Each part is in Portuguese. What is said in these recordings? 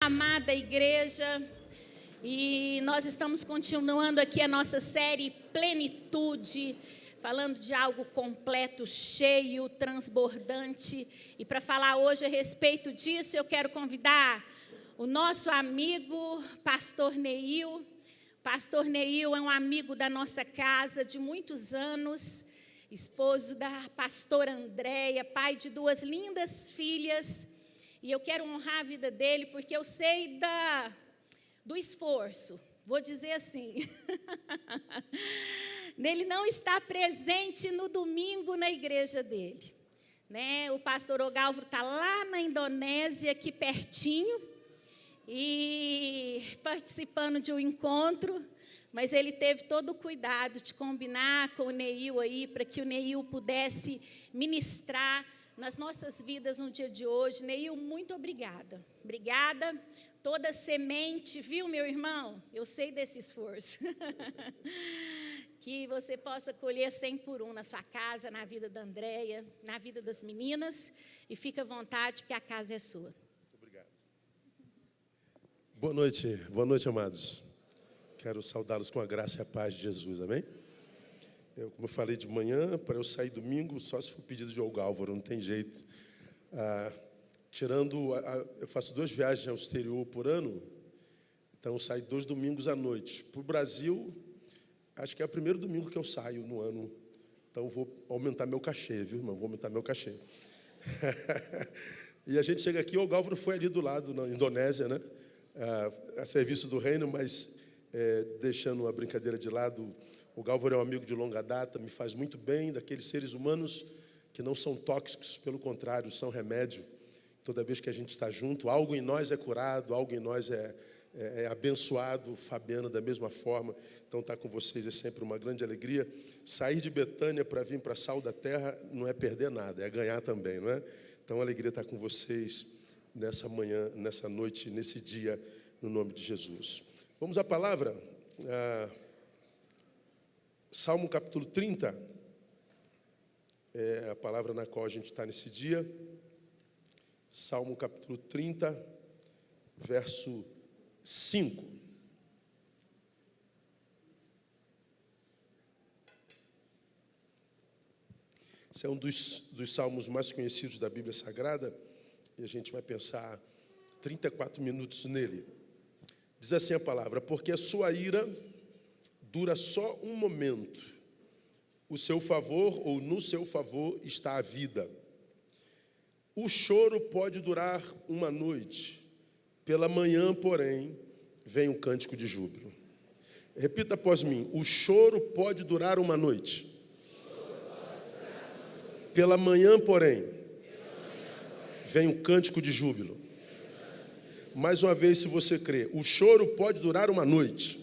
amada igreja, e nós estamos continuando aqui a nossa série Plenitude, falando de algo completo, cheio, transbordante. E para falar hoje a respeito disso, eu quero convidar o nosso amigo, Pastor Neil. Pastor Neil é um amigo da nossa casa de muitos anos, esposo da pastora Andréia, pai de 2 lindas filhas. E eu quero honrar a vida dele, porque eu sei do esforço, vou dizer assim. Ele não está presente no domingo na igreja dele, né? O pastor Ogalvro está lá na Indonésia, aqui pertinho, e participando de um encontro, mas ele teve todo o cuidado de combinar com o Neil aí, para que o Neil pudesse ministrar nas nossas vidas no dia de hoje. Neil, muito obrigada. Obrigada. Toda semente, viu, meu irmão? Eu sei desse esforço. Que você possa colher 100 por 1 na sua casa, na vida da Andréia, na vida das meninas. E fica à vontade, porque a casa é sua. Obrigado. Boa noite, amados. Quero saudá-los com a graça e a paz de Jesus, amém? Como eu falei de manhã, para eu sair domingo, só se for pedido de Ogalvro, não tem jeito. Eu faço 2 viagens ao exterior por ano, então eu saio 2 domingos à noite. Para o Brasil, acho que é o primeiro domingo que eu saio no ano, então eu vou aumentar meu cachê, viu, irmão? Vou aumentar meu cachê. E a gente chega aqui, o Ogalvro foi ali do lado, na Indonésia, né? A serviço do reino, mas deixando a brincadeira de lado, o Ogalvro é um amigo de longa data, me faz muito bem, daqueles seres humanos que não são tóxicos, pelo contrário, são remédio. Toda vez que a gente está junto, algo em nós é curado, algo em nós é abençoado. Fabiana, da mesma forma. Então, estar com vocês é sempre uma grande alegria. Sair de Betânia para vir para Sal da Terra não é perder nada, é ganhar também, não é? Então, é uma alegria estar com vocês nessa manhã, nessa noite, nesse dia, no nome de Jesus. Vamos à palavra. Salmo capítulo 30, é a palavra na qual a gente está nesse dia. Salmo capítulo 30, verso 5. Esse é um dos salmos mais conhecidos da Bíblia Sagrada, e a gente vai pensar 34 minutos nele. Diz assim a palavra: porque a sua ira dura só um momento, o seu favor, ou no seu favor, está a vida. O choro pode durar uma noite, pela manhã, porém, vem um cântico de júbilo. Repita após mim: o choro pode durar uma noite, pela manhã, porém, vem um cântico de júbilo. Mais uma vez, se você crê, o choro pode durar uma noite,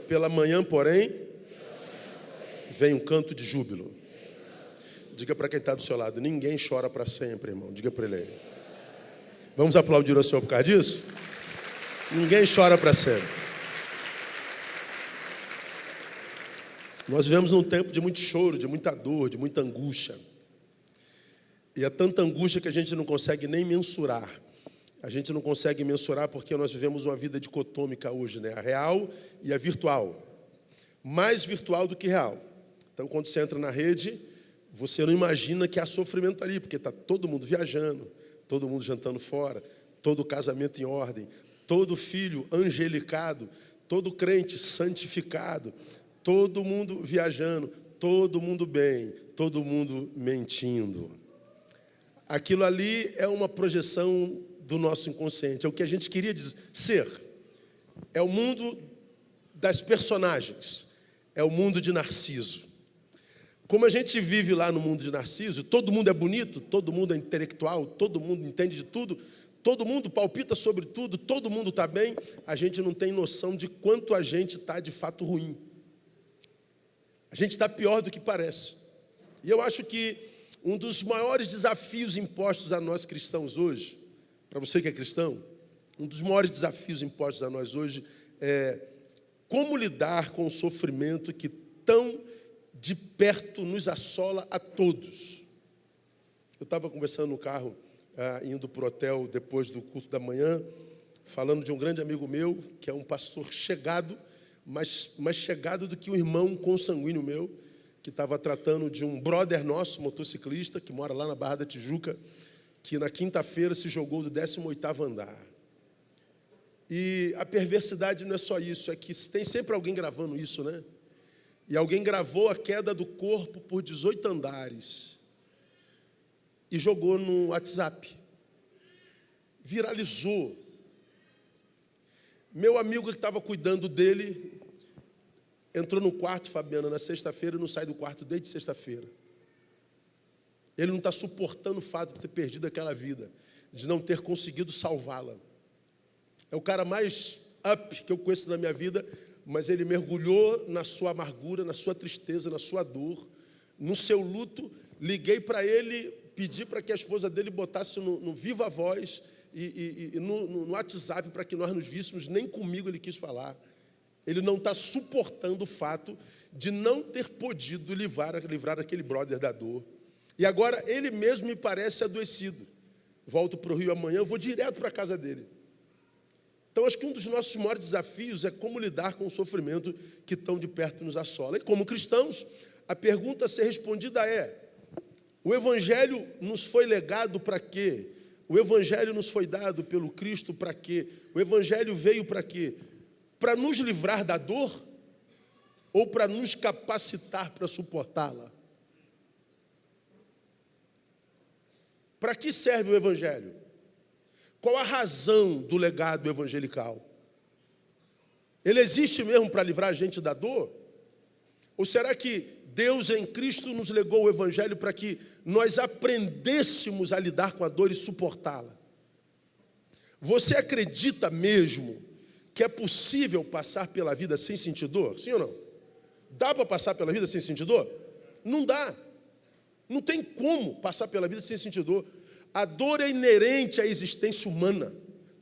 pela manhã, porém, vem um canto de júbilo. Diga para quem está do seu lado: ninguém chora para sempre, irmão. Diga para ele aí. Vamos aplaudir o Senhor por causa disso? Ninguém chora para sempre. Nós vivemos num tempo de muito choro, de muita dor, de muita angústia. E é tanta angústia que a gente não consegue nem mensurar. A gente não consegue mensurar porque nós vivemos uma vida dicotômica hoje, né? A real e a virtual. Mais virtual do que real. Então, quando você entra na rede, você não imagina que há sofrimento ali, porque está todo mundo viajando, todo mundo jantando fora, todo casamento em ordem, todo filho angelicado, todo crente santificado, todo mundo viajando, todo mundo bem, todo mundo mentindo. Aquilo ali é uma projeção do nosso inconsciente, é o que a gente queria ser. É o mundo das personagens, é o mundo de Narciso. Como a gente vive lá no mundo de Narciso, todo mundo é bonito, todo mundo é intelectual, todo mundo entende de tudo, todo mundo palpita sobre tudo, todo mundo está bem, a gente não tem noção de quanto a gente está de fato ruim. A gente está pior do que parece. E eu acho que um dos maiores desafios impostos a nós cristãos hoje, para você que é cristão, um dos maiores desafios impostos a nós hoje é como lidar com o sofrimento que tão de perto nos assola a todos. Eu estava conversando no carro indo para o hotel depois do culto da manhã, falando de um grande amigo meu, que é um pastor chegado, mais chegado do que um irmão consanguíneo meu, que estava tratando de um brother nosso, motociclista, que mora lá na Barra da Tijuca, que na quinta-feira se jogou do 18º andar. E a perversidade não é só isso, é que tem sempre alguém gravando isso, né? E alguém gravou a queda do corpo por 18 andares e jogou no WhatsApp. Viralizou. Meu amigo que estava cuidando dele entrou no quarto, Fabiana, na sexta-feira e não sai do quarto desde sexta-feira. Ele não está suportando o fato de ter perdido aquela vida, de não ter conseguido salvá-la. É o cara mais up que eu conheço na minha vida, mas ele mergulhou na sua amargura, na sua tristeza, na sua dor, no seu luto. Liguei para ele, pedi para que a esposa dele botasse no Viva Voz e no WhatsApp para que nós nos víssemos. Nem comigo ele quis falar. Ele não está suportando o fato de não ter podido livrar aquele brother da dor. E agora ele mesmo me parece adoecido. Volto para o Rio amanhã, eu vou direto para a casa dele. Então, acho que um dos nossos maiores desafios é como lidar com o sofrimento que tão de perto nos assola. E como cristãos, a pergunta a ser respondida é: o Evangelho nos foi legado para quê? O Evangelho nos foi dado pelo Cristo para quê? O Evangelho veio para quê? Para nos livrar da dor ou para nos capacitar para suportá-la? Para que serve o Evangelho? Qual a razão do legado evangelical? Ele existe mesmo para livrar a gente da dor? Ou será que Deus em Cristo nos legou o Evangelho para que nós aprendêssemos a lidar com a dor e suportá-la? Você acredita mesmo que é possível passar pela vida sem sentir dor? Sim ou não? Dá para passar pela vida sem sentir dor? Não dá. Não tem como passar pela vida sem sentir dor. A dor é inerente à existência humana.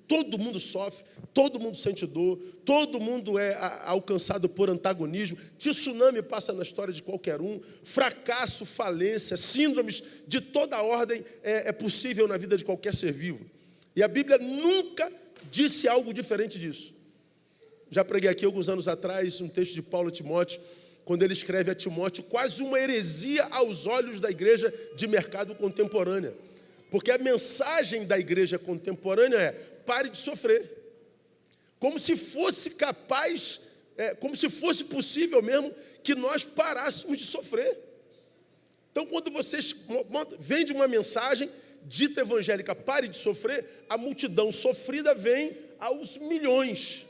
Todo mundo sofre, todo mundo sente dor, todo mundo é alcançado por antagonismo. Tsunami passa na história de qualquer um. Fracasso, falência, síndromes de toda a ordem é possível na vida de qualquer ser vivo. E a Bíblia nunca disse algo diferente disso. Já preguei aqui alguns anos atrás um texto de Paulo a Timóteo, quando ele escreve a Timóteo quase uma heresia aos olhos da igreja de mercado contemporânea. Porque a mensagem da igreja contemporânea é: pare de sofrer. Como se fosse capaz, como se fosse possível mesmo que nós parássemos de sofrer. Então, quando vocês vendem uma mensagem dita evangélica, pare de sofrer, a multidão sofrida vem aos milhões.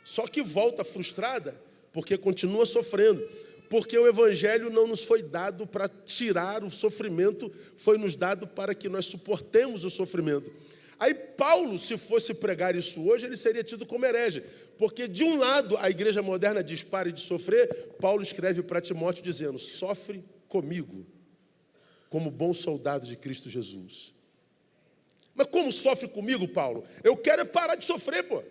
Só que volta frustrada, porque continua sofrendo. Porque o Evangelho não nos foi dado para tirar o sofrimento, foi nos dado para que nós suportemos o sofrimento. Aí Paulo, se fosse pregar isso hoje, ele seria tido como herege. Porque de um lado a igreja moderna diz: pare de sofrer. Paulo escreve para Timóteo dizendo: sofre comigo, como bom soldado de Cristo Jesus. Mas como sofre comigo, Paulo? Eu quero parar de sofrer, pô.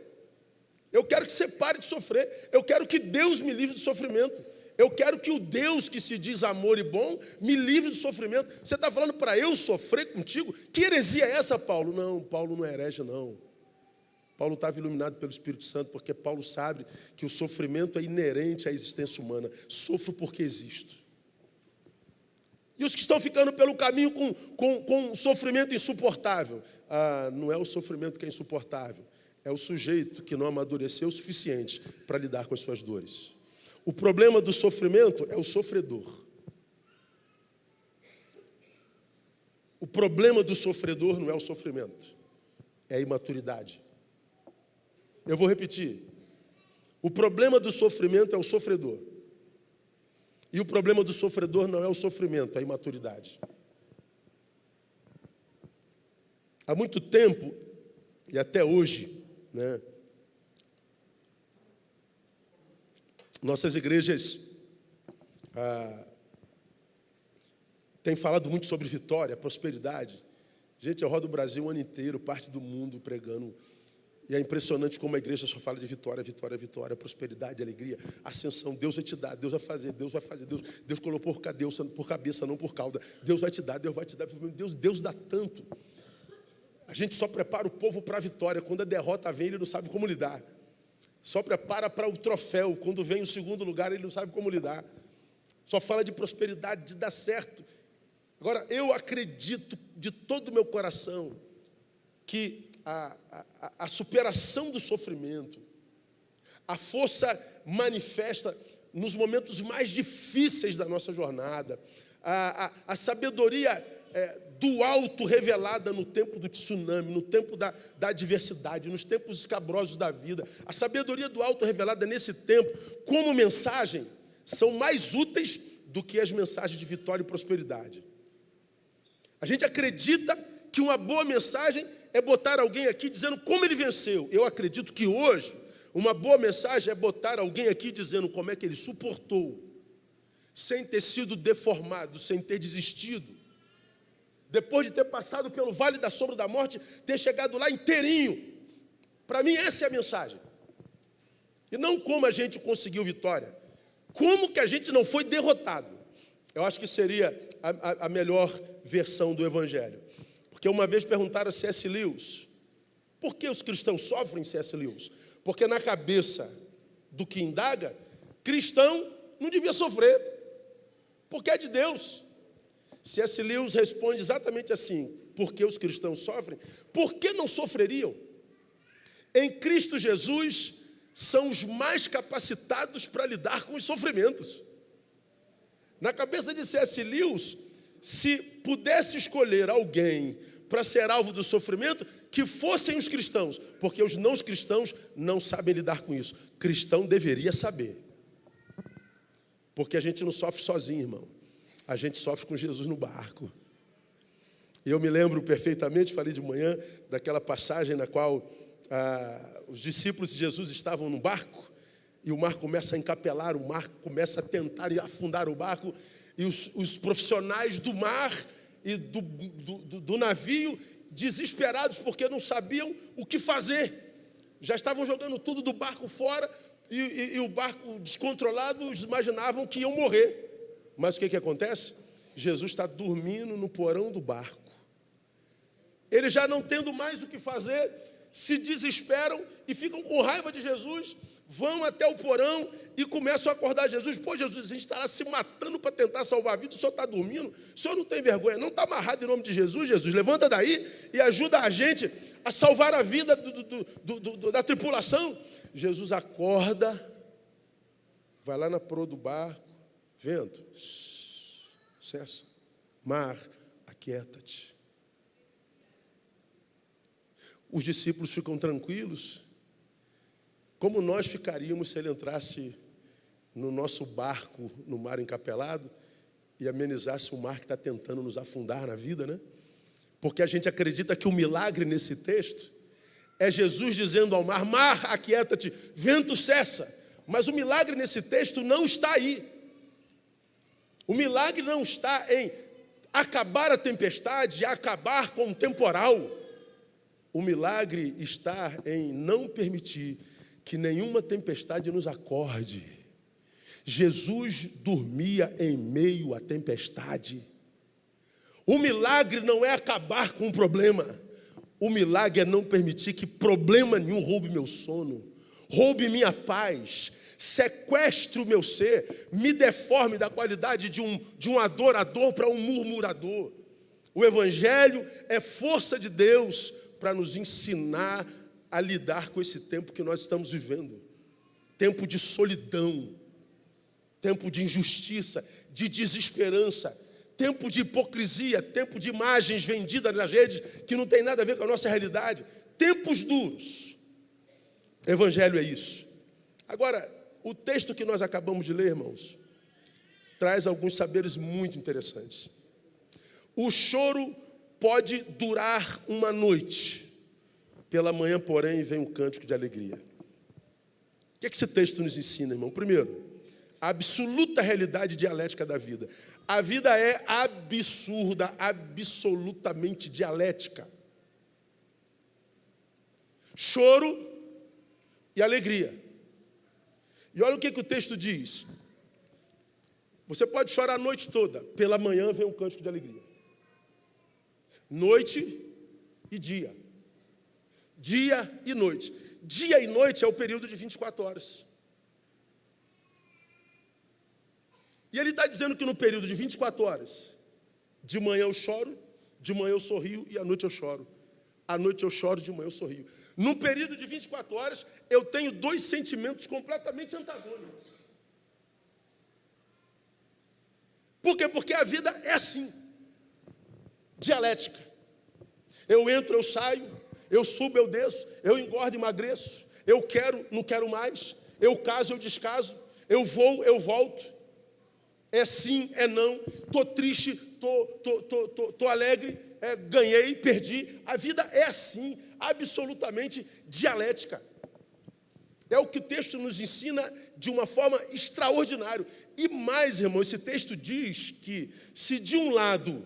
Eu quero que você pare de sofrer. Eu quero que Deus me livre do sofrimento. Eu quero que o Deus que se diz amor e bom me livre do sofrimento. Você está falando para eu sofrer contigo? Que heresia é essa, Paulo? Não, Paulo não é herege, não. Paulo estava iluminado pelo Espírito Santo, porque Paulo sabe que o sofrimento é inerente à existência humana. Sofro porque existo. E os que estão ficando pelo caminho com sofrimento insuportável? Não é o sofrimento que é insuportável. É o sujeito que não amadureceu o suficiente para lidar com as suas dores. O problema do sofrimento é o sofredor. O problema do sofredor não é o sofrimento, é a imaturidade. Eu vou repetir. O problema do sofrimento é o sofredor. E o problema do sofredor não é o sofrimento, é a imaturidade. Há muito tempo, e até hoje, né, nossas igrejas têm falado muito sobre vitória, prosperidade. Gente, eu rodo o Brasil o ano inteiro, parte do mundo pregando. E é impressionante como a igreja só fala de vitória, vitória, vitória, prosperidade, alegria, ascensão. Deus vai te dar, Deus vai fazer, Deus vai fazer. Deus colocou por cabeça, não por cauda. Deus vai te dar, Deus vai te dar. Deus dá tanto. A gente só prepara o povo para a vitória. Quando a derrota vem, ele não sabe como lidar. Só prepara para o troféu. Quando vem o segundo lugar, ele não sabe como lidar. Só fala de prosperidade, de dar certo. Agora, eu acredito de todo o meu coração que a superação do sofrimento, a força manifesta nos momentos mais difíceis da nossa jornada, a sabedoria do alto revelada no tempo do tsunami, no tempo da adversidade, nos tempos escabrosos da vida, a sabedoria do alto revelada nesse tempo, como mensagem, são mais úteis do que as mensagens de vitória e prosperidade. A gente acredita que uma boa mensagem é botar alguém aqui dizendo como ele venceu. Eu acredito que hoje uma boa mensagem é botar alguém aqui dizendo como é que ele suportou, sem ter sido deformado, sem ter desistido. Depois de ter passado pelo vale da sombra da morte, ter chegado lá inteirinho. Para mim, essa é a mensagem. E não como a gente conseguiu vitória. Como que a gente não foi derrotado. Eu acho que seria a melhor versão do Evangelho. Porque uma vez perguntaram a C.S. Lewis, por que os cristãos sofrem, C.S. Lewis? Porque na cabeça do que indaga, cristão não devia sofrer, porque é de Deus. C.S. Lewis responde exatamente assim, por que os cristãos sofrem? Por que não sofreriam? Em Cristo Jesus, são os mais capacitados para lidar com os sofrimentos. Na cabeça de C.S. Lewis, se pudesse escolher alguém para ser alvo do sofrimento, que fossem os cristãos, porque os não cristãos não sabem lidar com isso. Cristão deveria saber. Porque a gente não sofre sozinho, irmão. A gente sofre com Jesus no barco. Eu me lembro perfeitamente, falei de manhã, daquela passagem na qual os discípulos de Jesus estavam no barco, e o mar começa a encapelar, o mar começa a tentar afundar o barco, e os profissionais do mar e do navio, desesperados porque não sabiam o que fazer. Já estavam jogando tudo do barco fora, e o barco descontrolado, eles imaginavam que iam morrer. Mas o que acontece? Jesus está dormindo no porão do barco. Eles já não tendo mais o que fazer, se desesperam e ficam com raiva de Jesus, vão até o porão e começam a acordar Jesus. Pô, Jesus, a gente está lá se matando para tentar salvar a vida, o senhor está dormindo, o senhor não tem vergonha, não está amarrado em nome de Jesus? Jesus, levanta daí e ajuda a gente a salvar a vida da tripulação. Jesus acorda, vai lá na proa do barco, vento, cessa, mar, aquieta-te. Os discípulos ficam tranquilos, como nós ficaríamos se ele entrasse no nosso barco, no mar encapelado, e amenizasse o mar que está tentando nos afundar na vida, né? Porque a gente acredita que o milagre nesse texto é Jesus dizendo ao mar, mar, aquieta-te, vento cessa. Mas o milagre nesse texto não está aí. O milagre não está em acabar a tempestade, acabar com o temporal. O milagre está em não permitir que nenhuma tempestade nos acorde. Jesus dormia em meio à tempestade. O milagre não é acabar com o problema. O milagre é não permitir que problema nenhum roube meu sono, roube minha paz, sequestre o meu ser, me deforme da qualidade de um adorador para um murmurador. O Evangelho é força de Deus para nos ensinar a lidar com esse tempo que nós estamos vivendo. Tempo de solidão, tempo de injustiça, de desesperança, tempo de hipocrisia, tempo de imagens vendidas nas redes que não tem nada a ver com a nossa realidade. Tempos duros. Evangelho é isso. Agora, o texto que nós acabamos de ler, irmãos, traz alguns saberes muito interessantes. O choro pode durar uma noite. Pela manhã, porém, vem um cântico de alegria. O que esse texto nos ensina, irmão? Primeiro, a absoluta realidade dialética da vida. A vida é absurda, absolutamente dialética. Choro e alegria. E olha o que o texto diz. Você pode chorar a noite toda, pela manhã vem um cântico de alegria. Noite e dia. Dia e noite. Dia e noite é o período de 24 horas. E ele está dizendo que no período de 24 horas, de manhã eu choro, de manhã eu sorrio e à noite eu choro. À noite eu choro, de manhã eu sorrio. No período de 24 horas, eu tenho dois sentimentos completamente antagônicos. Por quê? Porque a vida é assim, dialética. Eu entro, eu saio, eu subo, eu desço, eu engordo, emagreço, eu quero, não quero mais, eu caso, eu descaso, eu vou, eu volto. É sim, é não, estou triste, estou alegre, ganhei, perdi. A vida é assim, absolutamente dialética. É o que o texto nos ensina de uma forma extraordinária. E mais, irmão, esse texto diz que se de um lado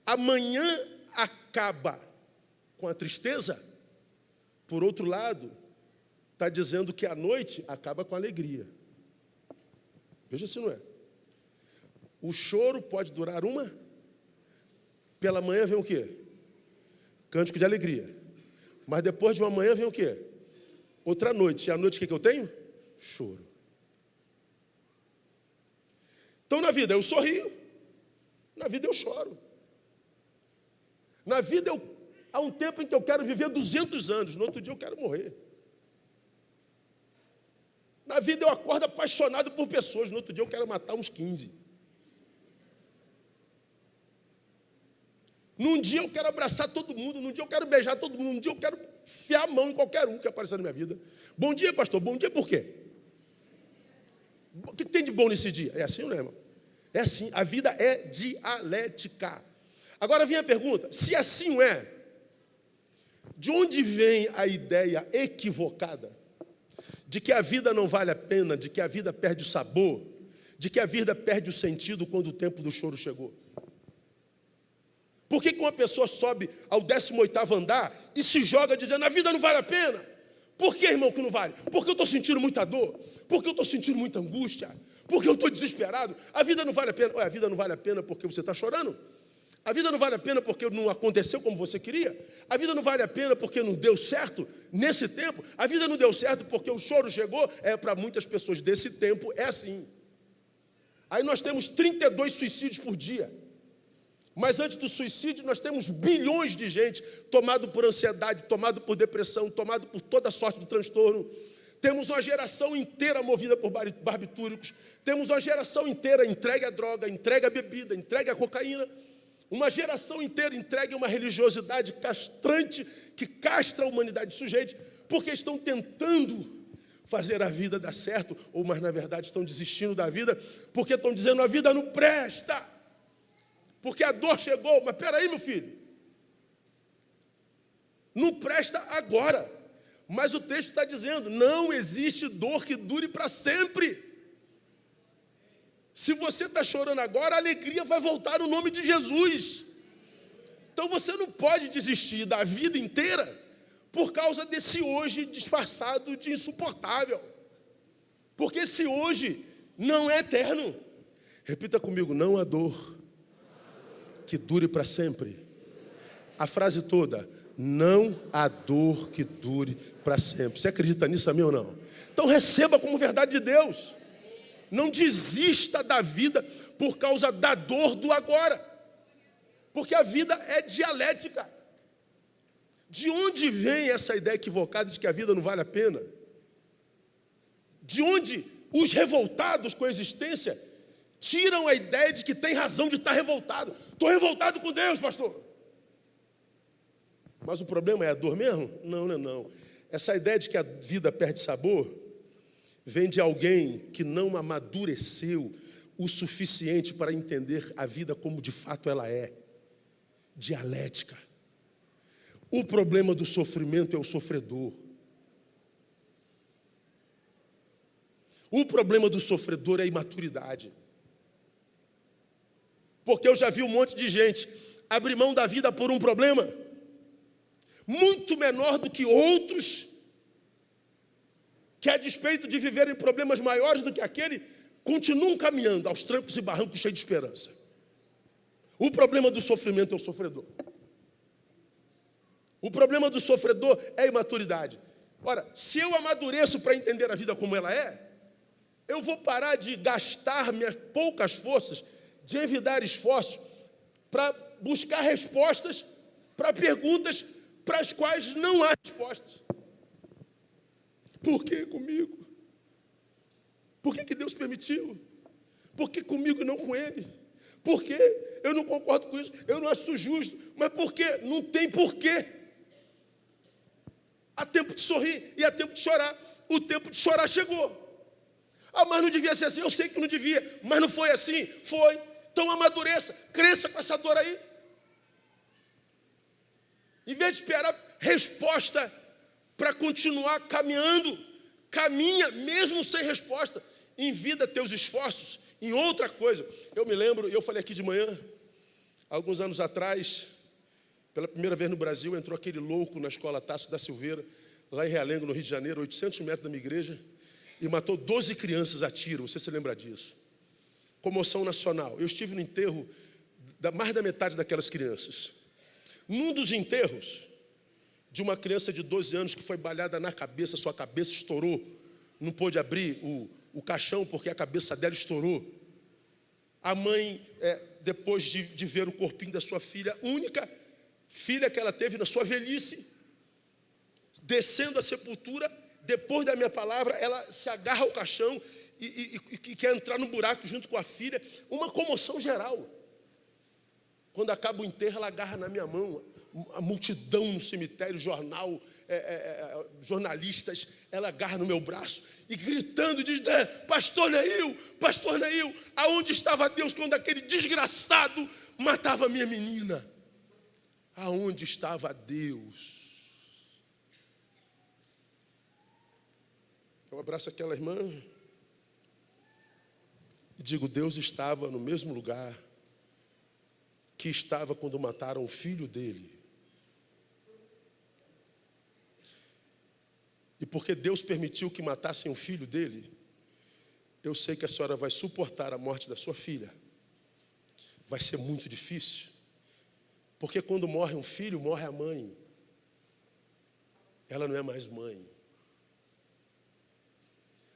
amanhã acaba com a tristeza, por outro lado, está dizendo que a noite acaba com a alegria. Veja se não é. O choro pode durar uma, pela manhã vem o quê? Cântico de alegria. Mas depois de uma manhã vem o quê? Outra noite. E a noite o que eu tenho? Choro. Então na vida eu sorrio, na vida eu choro. Na vida há um tempo em que eu quero viver 200 anos, no outro dia eu quero morrer. Na vida eu acordo apaixonado por pessoas, no outro dia eu quero matar uns 15. Num dia eu quero abraçar todo mundo, num dia eu quero beijar todo mundo, num dia eu quero enfiar a mão em qualquer um que aparecer na minha vida. Bom dia, pastor. Bom dia por quê? O que tem de bom nesse dia? É assim, não é, irmão? É assim, a vida é dialética. Agora vem a pergunta, se assim é, de onde vem a ideia equivocada de que a vida não vale a pena, de que a vida perde o sabor, de que a vida perde o sentido quando o tempo do choro chegou? Por que uma pessoa sobe ao 18º andar e se joga dizendo, a vida não vale a pena? Por que, irmão, que não vale? Porque eu estou sentindo muita dor, porque eu estou sentindo muita angústia, porque eu estou desesperado. A vida não vale a pena. Ué, a vida não vale a pena porque você está chorando? A vida não vale a pena porque não aconteceu como você queria? A vida não vale a pena porque não deu certo nesse tempo? A vida não deu certo porque o choro chegou? Para muitas pessoas desse tempo é assim. Aí nós temos 32 suicídios por dia. Mas antes do suicídio, nós temos bilhões de gente tomado por ansiedade, tomado por depressão, tomado por toda sorte de transtorno. Temos uma geração inteira movida por barbitúricos. Temos uma geração inteira entregue à droga, entregue à bebida, entregue à cocaína. Uma geração inteira entregue a uma religiosidade castrante que castra a humanidade sujeita, porque estão tentando fazer a vida dar certo, ou mas na verdade estão desistindo da vida, porque estão dizendo a vida não presta. Porque a dor chegou, mas peraí, meu filho, não presta agora. Mas o texto está dizendo, não existe dor que dure para sempre. Se você está chorando agora, a alegria vai voltar no nome de Jesus. Então você não pode desistir da vida inteira por causa desse hoje disfarçado de insuportável. Porque esse hoje não é eterno. Repita comigo, não há dor que dure para sempre. A frase toda, não há dor que dure para sempre. Você acredita nisso, amém ou não? Então receba como verdade de Deus. Não desista da vida por causa da dor do agora. Porque a vida é dialética. De onde vem essa ideia equivocada de que a vida não vale a pena? De onde os revoltados com a existência tiram a ideia de que tem razão de estar revoltado. Estou revoltado com Deus, pastor. Mas o problema é a dor mesmo? Não, não é não. Essa ideia de que a vida perde sabor vem de alguém que não amadureceu o suficiente para entender a vida como de fato ela é. Dialética. O problema do sofrimento é o sofredor. O problema do sofredor é a imaturidade. Porque eu já vi um monte de gente abrir mão da vida por um problema muito menor do que outros, que a despeito de viverem problemas maiores do que aquele, continuam caminhando aos trancos e barrancos cheios de esperança. O problema do sofrimento é o sofredor. O problema do sofredor é a imaturidade. Ora, se eu amadureço para entender a vida como ela é, eu vou parar de gastar minhas poucas forças, de envidar esforços, para buscar respostas para perguntas para as quais não há respostas. Por que comigo? Por que Deus permitiu? Por que comigo e não com ele? Por que? Eu não concordo com isso, eu não acho justo. Mas por quê? Não tem porquê. Há tempo de sorrir e há tempo de chorar. O tempo de chorar chegou. Ah, mas não devia ser assim. Eu sei que não devia, mas não foi assim. Foi. Então amadureça, cresça com essa dor aí. Em vez de esperar resposta para continuar caminhando, caminha mesmo sem resposta. Envida teus esforços em outra coisa. Eu me lembro, eu falei aqui de manhã, alguns anos atrás, pela primeira vez no Brasil, entrou aquele louco na escola Tasso da Silveira, lá em Realengo, no Rio de Janeiro, 800 metros da minha igreja, e matou 12 crianças a tiro. Você se lembra disso? Comoção nacional. Eu estive no enterro da mais da metade daquelas crianças. Num dos enterros, de uma criança de 12 anos que foi baleada na cabeça, sua cabeça estourou, não pôde abrir o caixão porque a cabeça dela estourou. A mãe, depois de ver o corpinho da sua filha, única filha que ela teve na sua velhice, descendo a sepultura, depois da minha palavra, ela se agarra ao caixão e quer entrar no buraco junto com a filha. Uma comoção geral. Quando acaba o enterro, ela agarra na minha mão. A multidão no cemitério, jornal, jornalistas, ela agarra no meu braço e gritando, diz: Pastor Neil, aonde estava Deus quando aquele desgraçado matava a minha menina? Aonde estava Deus? Eu abraço aquela irmã e digo: Deus estava no mesmo lugar que estava quando mataram o filho dele. E porque Deus permitiu que matassem o filho dele, eu sei que a senhora vai suportar a morte da sua filha. Vai ser muito difícil. Porque quando morre um filho, morre a mãe. Ela não é mais mãe.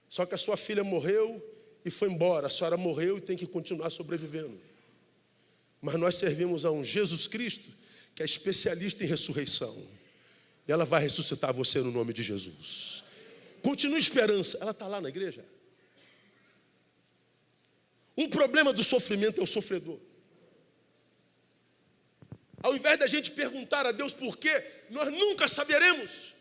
Só que a sua filha morreu e foi embora. A senhora morreu e tem que continuar sobrevivendo. Mas nós servimos a um Jesus Cristo que é especialista em ressurreição. E ela vai ressuscitar você no nome de Jesus. Continue esperança. Ela está lá na igreja. Um problema do sofrimento é o sofredor. Ao invés da gente perguntar a Deus por quê, nós nunca saberemos.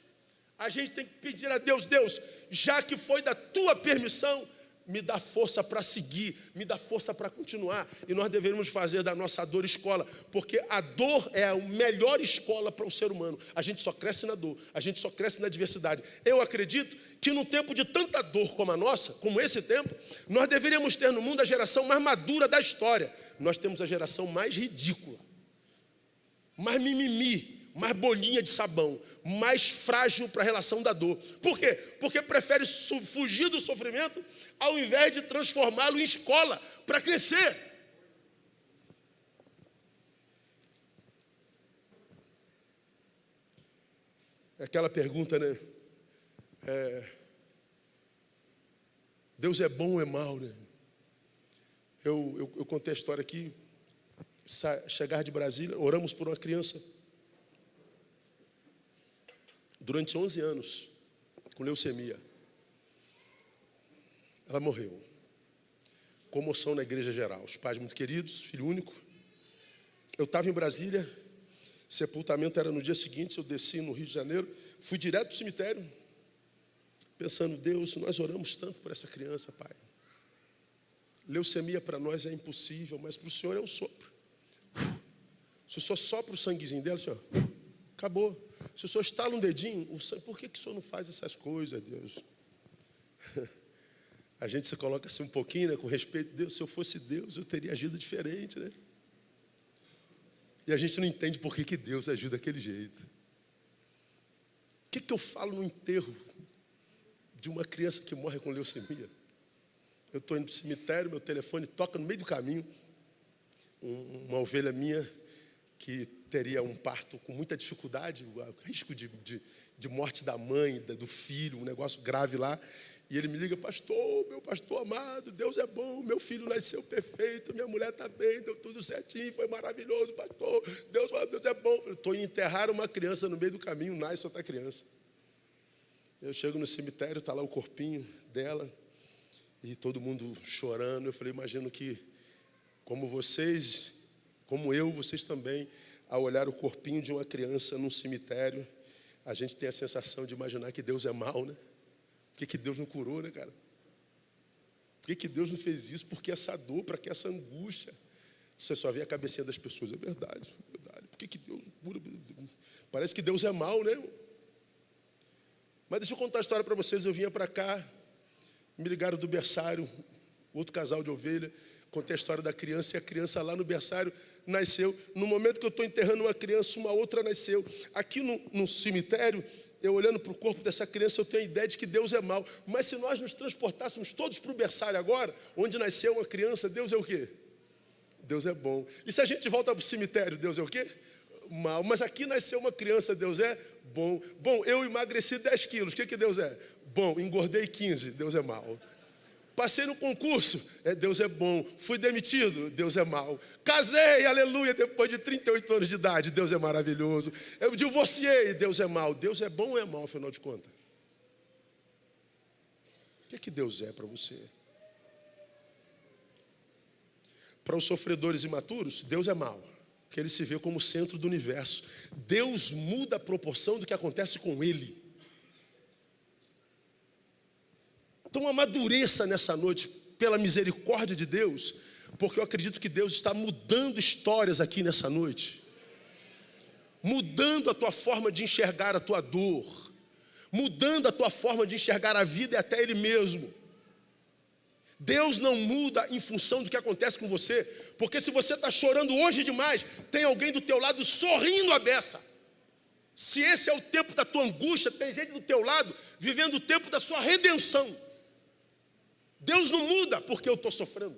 A gente tem que pedir a Deus: Deus, já que foi da tua permissão, me dá força para seguir, me dá força para continuar. E nós devemos fazer da nossa dor escola, porque a dor é a melhor escola para o ser humano. A gente só cresce na dor, a gente só cresce na adversidade. Eu acredito que num tempo de tanta dor como a nossa, como esse tempo, nós deveríamos ter no mundo a geração mais madura da história. Nós temos a geração mais ridícula, mais mimimi, mais bolinha de sabão, mais frágil para a relação da dor. Por quê? Porque prefere fugir do sofrimento ao invés de transformá-lo em escola para crescer. É aquela pergunta, né? Deus é bom ou é mau, né? Eu contei a história aqui. Chegar de Brasília, oramos por uma criança durante 11 anos, com leucemia. Ela morreu. Comoção na igreja geral. Os pais muito queridos, filho único. Eu estava em Brasília, sepultamento era no dia seguinte, eu desci no Rio de Janeiro, fui direto para o cemitério, pensando: Deus, nós oramos tanto por essa criança, Pai. Leucemia para nós é impossível, mas para o Senhor é um sopro. Se o Senhor sopra o sanguezinho dela, Senhor, acabou. Se o Senhor estala um dedinho, por que o Senhor não faz essas coisas, Deus? A gente se coloca assim um pouquinho, né, com respeito. Deus, se eu fosse Deus, eu teria agido diferente, né? E a gente não entende por que Deus agiu daquele jeito. O que eu falo no enterro de uma criança que morre com leucemia? Eu estou indo para o cemitério, meu telefone toca no meio do caminho. Uma ovelha minha que teria um parto com muita dificuldade, o risco de morte da mãe, do filho, um negócio grave lá. E ele me liga: pastor, meu pastor amado, Deus é bom, meu filho nasceu perfeito, minha mulher está bem, deu tudo certinho, foi maravilhoso, pastor, Deus é bom. Eu estou indo enterrar uma criança no meio do caminho, nasce outra criança. Eu chego no cemitério, está lá o corpinho dela, e todo mundo chorando. Eu falei: imagino que, como vocês, como eu, vocês também, ao olhar o corpinho de uma criança num cemitério, a gente tem a sensação de imaginar que Deus é mau, né? Por que Deus não curou, né, cara? Por que Deus não fez isso? Por que essa dor? Para que essa angústia? Você só vê a cabecinha das pessoas. É verdade, é verdade. Por que Deus cura? Parece que Deus é mau, né? Mas deixa eu contar a história para vocês. Eu vinha para cá, me ligaram do berçário, outro casal de ovelha, contei a história da criança, e a criança lá no berçário nasceu. No momento que eu estou enterrando uma criança, uma outra nasceu. Aqui no cemitério, eu olhando para o corpo dessa criança, eu tenho a ideia de que Deus é mau. Mas se nós nos transportássemos todos para o berçário agora, onde nasceu uma criança, Deus é o quê? Deus é bom. E se a gente volta para o cemitério, Deus é o quê? Mal. Mas aqui nasceu uma criança, Deus é bom. Bom, eu emagreci 10 quilos, o que Deus é? Bom, engordei 15, Deus é mau. Passei no concurso, Deus é bom. Fui demitido, Deus é mau. Casei, aleluia, depois de 38 anos de idade, Deus é maravilhoso. Eu divorciei, Deus é mau. Deus é bom ou é mau, afinal de contas? O que Deus é para você? Para os sofredores imaturos, Deus é mau, porque ele se vê como o centro do universo. Deus muda a proporção do que acontece com ele. Então amadureça nessa noite, pela misericórdia de Deus, porque eu acredito que Deus está mudando histórias aqui nessa noite, mudando a tua forma de enxergar a tua dor, mudando a tua forma de enxergar a vida e até Ele mesmo. Deus não muda em função do que acontece com você, porque se você está chorando hoje demais, tem alguém do teu lado sorrindo a beça. Se esse é o tempo da tua angústia, tem gente do teu lado vivendo o tempo da sua redenção. Deus não muda porque eu estou sofrendo.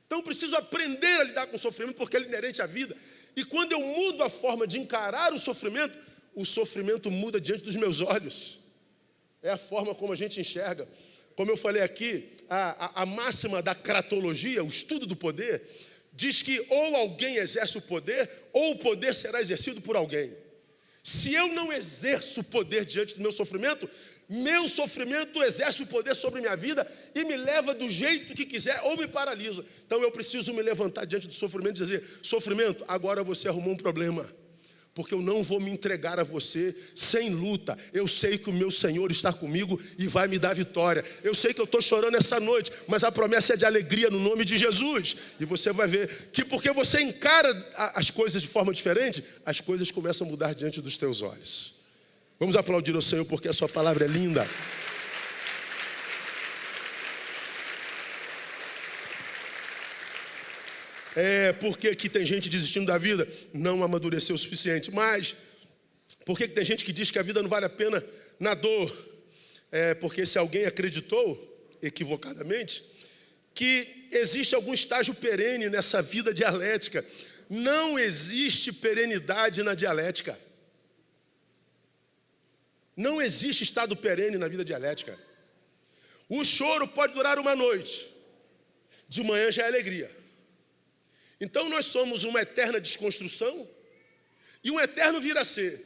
Então eu preciso aprender a lidar com o sofrimento, porque ele é inerente à vida. E quando eu mudo a forma de encarar o sofrimento muda diante dos meus olhos. É a forma como a gente enxerga. Como eu falei aqui, a máxima da cratologia, o estudo do poder, diz que ou alguém exerce o poder, ou o poder será exercido por alguém. Se eu não exerço o poder diante do meu sofrimento exerce o poder sobre minha vida e me leva do jeito que quiser ou me paralisa. Então eu preciso me levantar diante do sofrimento e dizer: sofrimento, agora você arrumou um problema, porque eu não vou me entregar a você sem luta. Eu sei que o meu Senhor está comigo e vai me dar vitória. Eu sei que eu estou chorando essa noite, mas a promessa é de alegria no nome de Jesus. E você vai ver que porque você encara as coisas de forma diferente, as coisas começam a mudar diante dos teus olhos. Vamos aplaudir ao Senhor porque a sua palavra é linda. Porque aqui tem gente desistindo da vida, não amadureceu o suficiente. Mas, por que tem gente que diz que a vida não vale a pena na dor? Porque se alguém acreditou, equivocadamente, que existe algum estágio perene nessa vida dialética. Não existe perenidade na dialética. Não existe estado perene na vida dialética. O choro pode durar uma noite, de manhã já é alegria. Então nós somos uma eterna desconstrução e um eterno vir a ser.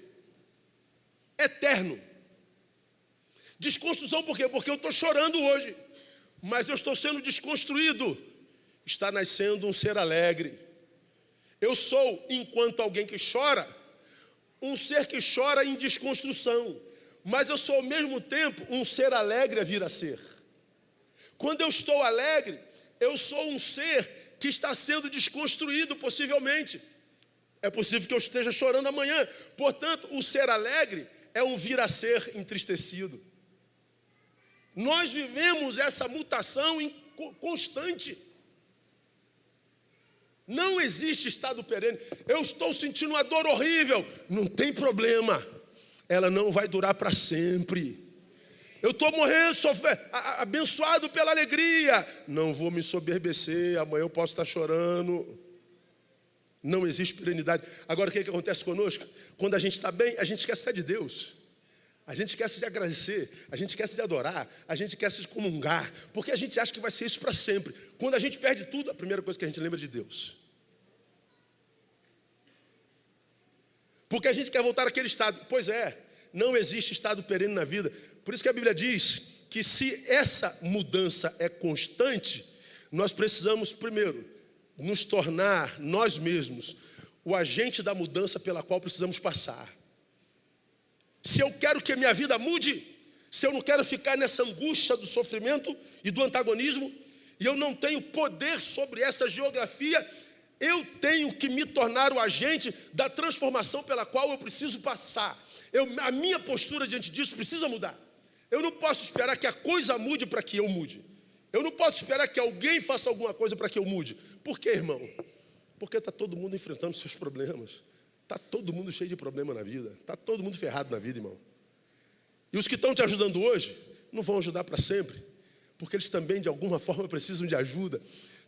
Eterno. Desconstrução por quê? Porque eu estou chorando hoje, mas eu estou sendo desconstruído. Está nascendo um ser alegre. Eu sou, enquanto alguém que chora, um ser que chora em desconstrução. Mas eu sou ao mesmo tempo um ser alegre a vir a ser. Quando eu estou alegre, eu sou um ser que está sendo desconstruído possivelmente. É possível que eu esteja chorando amanhã. Portanto, o ser alegre é um vir a ser entristecido. Nós vivemos essa mutação constante. Não existe estado perene. Eu estou sentindo uma dor horrível. Não tem problema. Ela não vai durar para sempre. Eu estou morrendo, abençoado pela alegria. Não vou me soberbecer, amanhã eu posso estar chorando. Não existe perenidade. Agora, o que acontece conosco? Quando a gente está bem, a gente esquece de Deus. A gente esquece de agradecer, a gente esquece de adorar, a gente esquece de comungar, porque a gente acha que vai ser isso para sempre. Quando a gente perde tudo, a primeira coisa que a gente lembra é de Deus. Porque a gente quer voltar àquele estado. Pois é, não existe estado perene na vida. Por isso que a Bíblia diz que se essa mudança é constante, nós precisamos, primeiro, nos tornar nós mesmos o agente da mudança pela qual precisamos passar. Se eu quero que a minha vida mude, se eu não quero ficar nessa angústia do sofrimento e do antagonismo, e eu não tenho poder sobre essa geografia, eu tenho que me tornar o agente da transformação pela qual eu preciso passar. A minha postura diante disso precisa mudar. Eu não posso esperar que a coisa mude para que eu mude. Eu não posso esperar que alguém faça alguma coisa para que eu mude. Por quê, irmão? Porque está todo mundo enfrentando seus problemas. Está todo mundo cheio de problema na vida. Está todo mundo ferrado na vida, irmão. E os que estão te ajudando hoje, não vão ajudar para sempre. Porque eles também, de alguma forma, precisam de ajuda.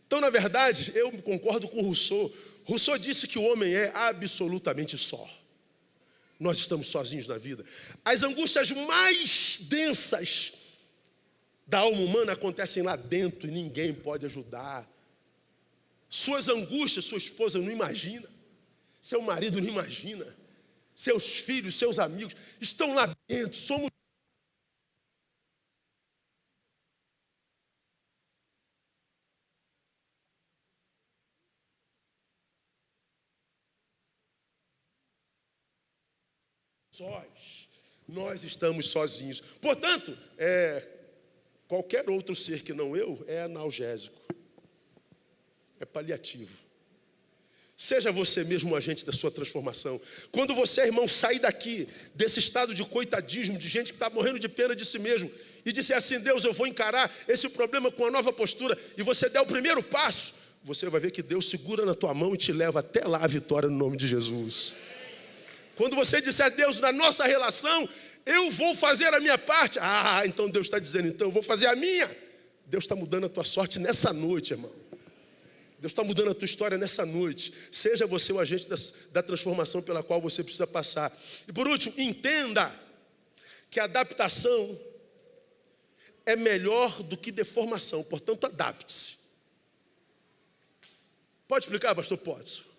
Então, na verdade, eu concordo com Rousseau. Rousseau disse que o homem é absolutamente só. Nós estamos sozinhos na vida. As angústias mais densas da alma humana acontecem lá dentro e ninguém pode ajudar. Suas angústias, sua esposa não imagina. Seu marido não imagina. Seus filhos, seus amigos estão lá dentro. Somos sós. Nós estamos sozinhos. Portanto, qualquer outro ser que não eu é analgésico. É paliativo. Seja você mesmo um agente da sua transformação. Quando você, irmão, sair daqui, desse estado de coitadismo, de gente que está morrendo de pena de si mesmo, e disser assim, Deus, eu vou encarar esse problema com uma nova postura, e você der o primeiro passo, você vai ver que Deus segura na tua mão e te leva até lá a vitória no nome de Jesus. Quando você disser, Deus, na nossa relação, eu vou fazer a minha parte. Então Deus está dizendo, então eu vou fazer a minha. Deus está mudando a tua sorte nessa noite, irmão. Deus está mudando a tua história nessa noite. Seja você o agente da transformação pela qual você precisa passar. E por último, entenda que a adaptação é melhor do que deformação. Portanto, adapte-se. Pode explicar, pastor? Pode.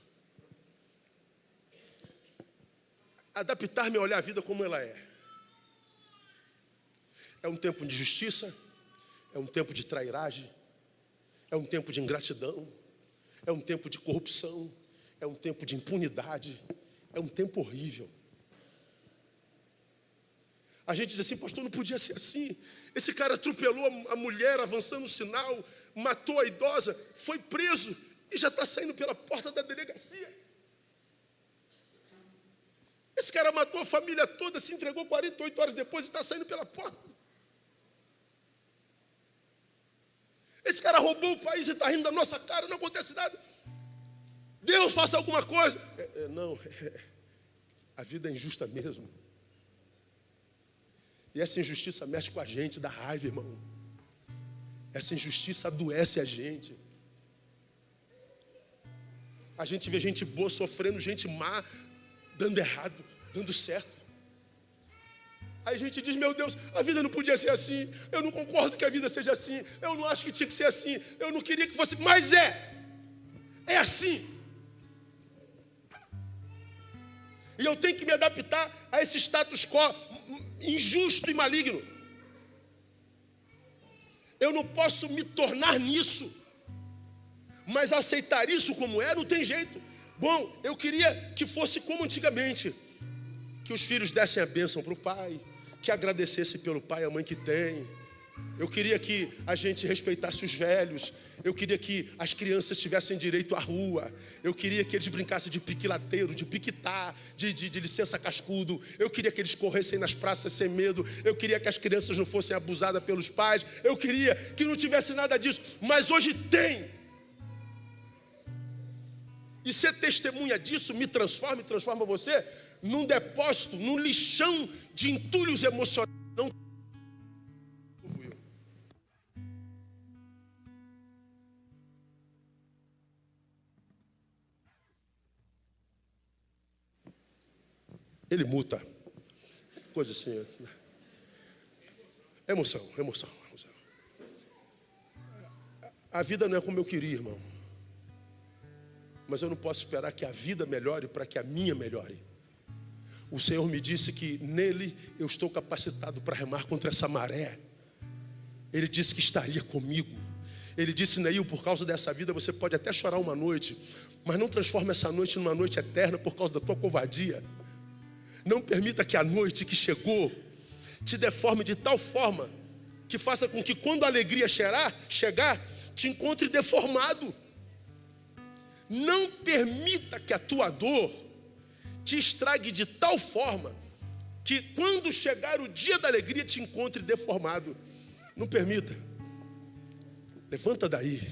Adaptar-me a olhar a vida como ela é. É um tempo de justiça, é um tempo de trairagem, é um tempo de ingratidão, é um tempo de corrupção, é um tempo de impunidade, é um tempo horrível. A gente diz assim, pastor, não podia ser assim. Esse cara atropelou a mulher avançando o sinal, matou a idosa, foi preso e já está saindo pela porta da delegacia. Esse cara matou a família toda, se entregou 48 horas depois e está saindo pela porta. Esse cara roubou o país e está rindo da nossa cara, não acontece nada. Deus, faça alguma coisa. A vida é injusta mesmo. E essa injustiça mexe com a gente, dá raiva, irmão. Essa injustiça adoece a gente. A gente vê gente boa sofrendo, gente má, dando errado, dando certo. Aí a gente diz, meu Deus, a vida não podia ser assim. Eu não concordo que a vida seja assim. Eu não acho que tinha que ser assim. Eu não queria que fosse, mas é assim. E eu tenho que me adaptar a esse status quo injusto e maligno. Eu não posso me tornar nisso. Mas aceitar isso como é, não tem jeito. Bom, eu queria que fosse como antigamente. Que os filhos dessem a bênção para o pai, que agradecesse pelo pai e a mãe que tem. Eu queria que a gente respeitasse os velhos. Eu queria que as crianças tivessem direito à rua. Eu queria que eles brincassem de pique-lateiro, de piquetá, de licença cascudo. Eu queria que eles corressem nas praças sem medo. Eu queria que as crianças não fossem abusadas pelos pais. Eu queria que não tivesse nada disso. Mas hoje tem. E ser testemunha disso me transforma você num depósito, num lixão de entulhos emocionais. Não. ele muta. Coisa assim. Emoção. A vida não é como eu queria, irmão. Mas eu não posso esperar que a vida melhore para que a minha melhore. O Senhor me disse que nele eu estou capacitado para remar contra essa maré. Ele disse que estaria comigo. Ele disse, Neil, por causa dessa vida você pode até chorar uma noite, mas não transforme essa noite numa noite eterna por causa da tua covardia. Não permita que a noite que chegou te deforme de tal forma que faça com que quando a alegria chegar, te encontre deformado. Não permita que a tua dor te estrague de tal forma que quando chegar o dia da alegria te encontre deformado. Não permita. Levanta daí.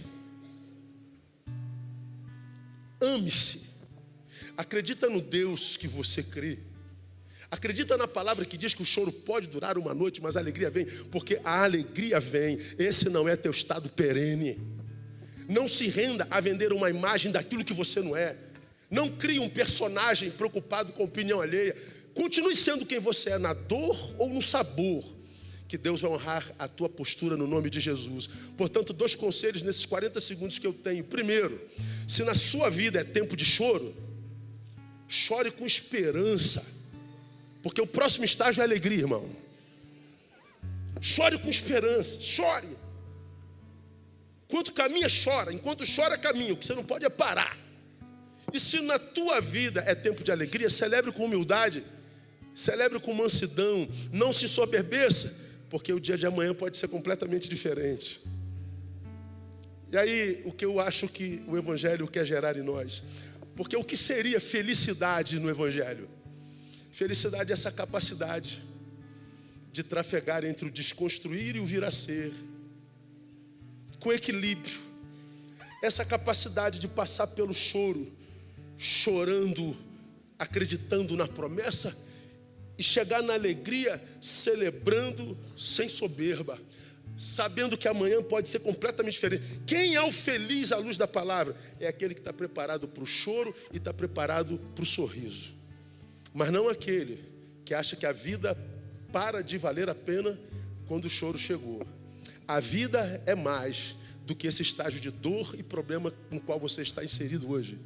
Ame-se. Acredita no Deus que você crê. Acredita na palavra que diz que o choro pode durar uma noite, mas a alegria vem, porque a alegria vem. Esse não é teu estado perene. Não se renda a vender uma imagem daquilo que você não é. Não crie um personagem preocupado com a opinião alheia. Continue sendo quem você é, na dor ou no sabor, que Deus vai honrar a tua postura no nome de Jesus. Portanto, 2 conselhos nesses 40 segundos que eu tenho. Primeiro, se na sua vida é tempo de choro, chore com esperança, porque o próximo estágio é alegria, irmão. Chore com esperança, chore. Enquanto caminha, chora. Enquanto chora, caminha. O que você não pode é parar. E se na tua vida é tempo de alegria, celebre com humildade, celebre com mansidão, não se soberbeça, porque o dia de amanhã pode ser completamente diferente. E aí, o que eu acho que o Evangelho quer gerar em nós? Porque o que seria felicidade no Evangelho? Felicidade é essa capacidade de trafegar entre o desconstruir e o vir a ser, com equilíbrio. Essa capacidade de passar pelo choro, chorando, acreditando na promessa, e chegar na alegria, celebrando sem soberba, sabendo que amanhã pode ser completamente diferente. Quem é o feliz à luz da palavra? É aquele que está preparado para o choro e está preparado para o sorriso. Mas não aquele que acha que a vida para de valer a pena quando o choro chegou. A vida é mais do que esse estágio de dor e problema no qual você está inserido hoje.